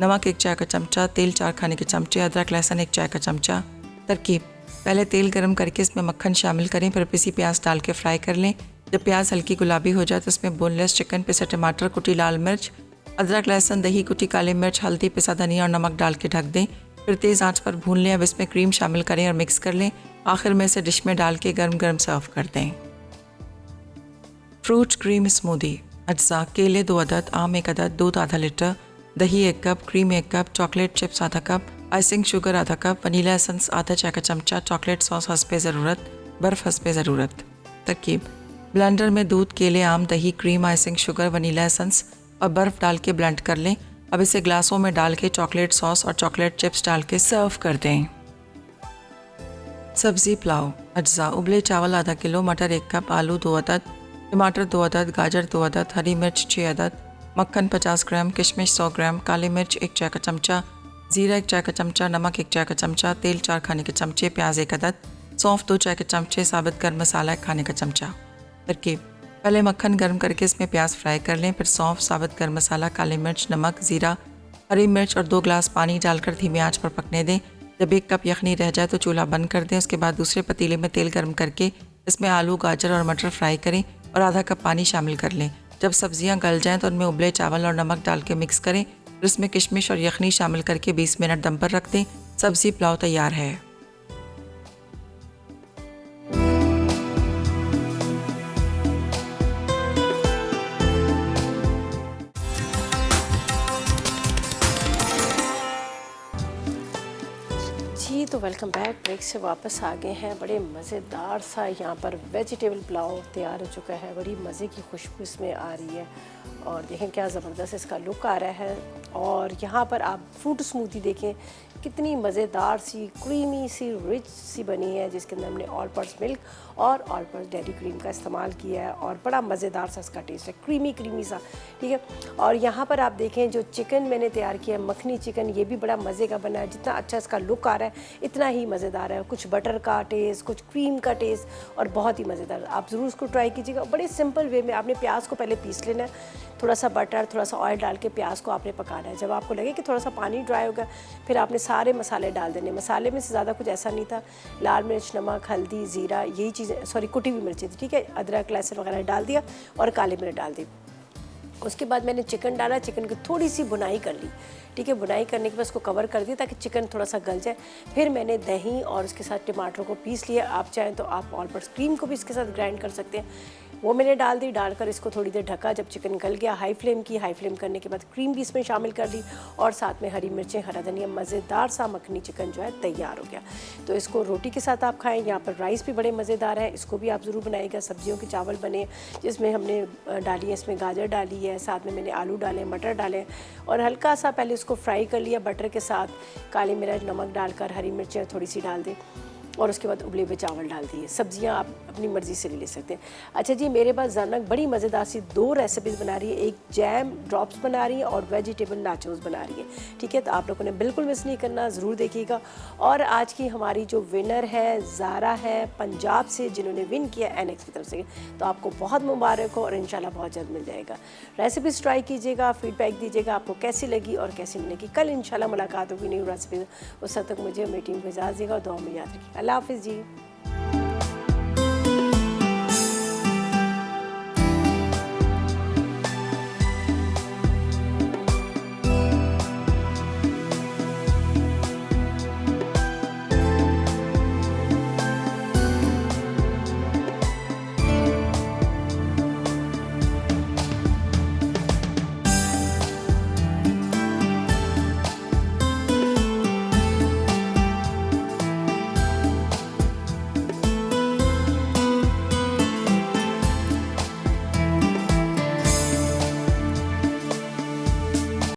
नमक 1 चाय का चमचा, तेल 4 खाने के चमचे, अदरक लहसुन 1 चाय का चमचा। तरकीब: पहले तेल गर्म करके इसमें मक्खन शामिल करें, फिर पिसी प्याज डाल के फ्राई कर लें। जब प्याज हल्की गुलाबी हो जाए तो इसमें बोनलेस चिकन, पिसा टमाटर, कुटी लाल मिर्च, अदरक लहसुन, दही, कुटी काली मिर्च, हल्दी, पिसा धनिया और नमक डाल के ढक दें। फिर तेज़ आंच पर भून लें। अब इसमें क्रीम शामिल करें और मिक्स कर लें। आखिर में इसे डिश में डाल के गर्म गर्म सर्व कर दें। फ्रूट क्रीम स्मूदी अज्जा: केले 2 अदद, आम 1 अदद, दूध आधा लीटर, दही 1 cup, cream 1 cup, chocolate chips आधा कप, आइसिंग शुगर आधा कप, वनीला एसेंस आधा चाय का चमचा, चॉकलेट सॉस हस्बे ज़रूरत, बर्फ़ हस्बे ज़रूरत। तरकीब: ब्लेंडर में दूध, केले, आम, दही, cream, icing sugar, vanilla essence और बर्फ़ डाल के ब्लेंड कर लें। अब इसे ग्लासों में डाल के चॉकलेट सॉस और चॉकलेट चिप्स डाल के सर्व कर दें। सब्ज़ी पुलाव अज्जा: उबले चावल आधा किलो, मटर 1 कप, आलू 2 अदद, टमाटर 2 अदद, गाजर 2 अदद, हरी मिर्च 6 अदद, मक्खन 50 ग्राम, किशमिश 100 ग्राम, काली मिर्च 1 चाय का चमचा, ज़ीरा 1 चाय का चमचा, नमक 1 चाय का चमचा, तेल 4 खाने के चमचे, प्याज 1 अदद, सौंफ 2 चाय के चमचे, साबित गर्म मसाला 1 खाने का चमचा। तरकीब: पहले मक्खन गर्म करके इसमें प्याज फ्राई कर लें, फिर सौंफ, साबित गर्म मसाला, काली मिर्च, नमक, ज़ीरा, हरी मिर्च और 2 ग्लास पानी डालकर धीमी आंच पर पकने दें। जब 1 कप यखनी रह जाए तो चूल्हा बंद कर दें। उसके बाद दूसरे पतीले में तेल गर्म करके इसमें आलू, गाजर और मटर फ्राई करें और आधा कप पानी शामिल कर लें। जब सब्जियां गल जाएं तो उनमें उबले चावल और नमक डाल के मिक्स करें। फिर इसमें किशमिश और यखनी शामिल करके 20 मिनट दम पर रख दें। सब्ज़ी पुलाव तैयार है। जी तो वेलकम बैक, ब्रेक से वापस आ गए हैं। बड़े मज़ेदार सा यहाँ पर वेजिटेबल पुलाव तैयार हो चुका है। बड़ी मज़े की खुशबू इसमें आ रही है और देखें क्या ज़बरदस्त इसका लुक आ रहा है। और यहाँ पर आप फ्रूट स्मूदी देखें कितनी मज़ेदार सी, क्रीमी सी, रिच सी बनी है, जिसके अंदर हमने ऑल पर्पस मिल्क और ऑल पर्पस डेयरी क्रीम का इस्तेमाल किया है और बड़ा मज़ेदार सा इसका टेस्ट है, क्रीमी सा, ठीक है। और यहाँ पर आप देखें जो चिकन मैंने तैयार किया है, मखनी चिकन, ये भी बड़ा मज़े का बना है। जितना अच्छा इसका लुक आ रहा है इतना ही मज़ेदार है। कुछ बटर का टेस्ट, कुछ क्रीम का टेस्ट और बहुत ही मज़ेदार। आप ज़रूर उसको ट्राई कीजिएगा। बड़े सिंपल वे में आपने प्याज को पहले पीस लेना है, थोड़ा सा बटर, थोड़ा सा ऑयल डाल के प्याज को आपने पकाना है। जब आपको लगे कि थोड़ा सा पानी ड्राई होगा, फिर आपने सारे मसाले डाल देने। मसाले में से ज़्यादा कुछ ऐसा नहीं था, लाल मिर्च, नमक, हल्दी, ज़ीरा, यही चीज़ें, सॉरी कुटी हुई मिर्ची थी, ठीक है, अदरक, लहसुन वगैरह डाल दिया और काली मिर्च डाल दी। उसके बाद मैंने चिकन डाला, चिकन की थोड़ी सी भुनाई कर ली, ठीक है। भुनाई करने के बाद उसको कवर कर दिया ताकि चिकन थोड़ा सा गल जाए। फिर मैंने दही और उसके साथ टमाटर को पीस लिया। आप चाहें तो आप ऑल पर्पस क्रीम को भी इसके साथ ग्राइंड कर सकते हैं, वो मैंने डाल दी। डालकर इसको थोड़ी देर ढका। जब चिकन गल गया, हाई फ्लेम की। हाई फ्लेम करने के बाद क्रीम भी इसमें शामिल कर दी और साथ में हरी मिर्चें, हरा धनिया। मज़ेदार सा मखनी चिकन जो है तैयार हो गया। तो इसको रोटी के साथ आप खाएं। यहाँ पर राइस भी बड़े मज़ेदार है, इसको भी आप ज़रूर बनाइएगा। सब्जियों के चावल बने जिसमें हमने डाली है, इसमें गाजर डाली है, साथ में मैंने आलू डाले, मटर डाले और हल्का सा पहले इसको फ्राई कर लिया बटर के साथ। काली मिर्च, नमक डालकर, हरी मिर्चें थोड़ी सी डाल दी और उसके बाद उबले हुए चावल डाल दिए। सब्जियां आप अपनी मर्ज़ी से ले सकते हैं। अच्छा जी, मेरे पास ज़ानक बड़ी मज़ेदार सी 2 रेसिपीज़ बना रही है। एक जैम ड्रॉप्स बना रही है और वेजिटेबल नाचोस बना रही है, ठीक है। तो आप लोगों ने बिल्कुल मिस नहीं करना, ज़रूर देखिएगा। और आज की हमारी जो विनर है ज़ारा है पंजाब से, जिन्होंने विन किया एनेक्स की तरफ से, तो आपको बहुत मुबारक हो और इंशाल्लाह बहुत जल्द मिल जाएगा। रेसिपीज़ ट्राई कीजिएगा, फीडबैक दीजिएगा आपको कैसी लगी और कैसी नहीं लगी। कल इंशाल्लाह मुलाकात होगी न्यू रेसिपी। उस तक मुझे मेरी टीम को इजाज़त देगा और दुआ में याद रखिएगा। अल्लाह हाफ़िज़ जी।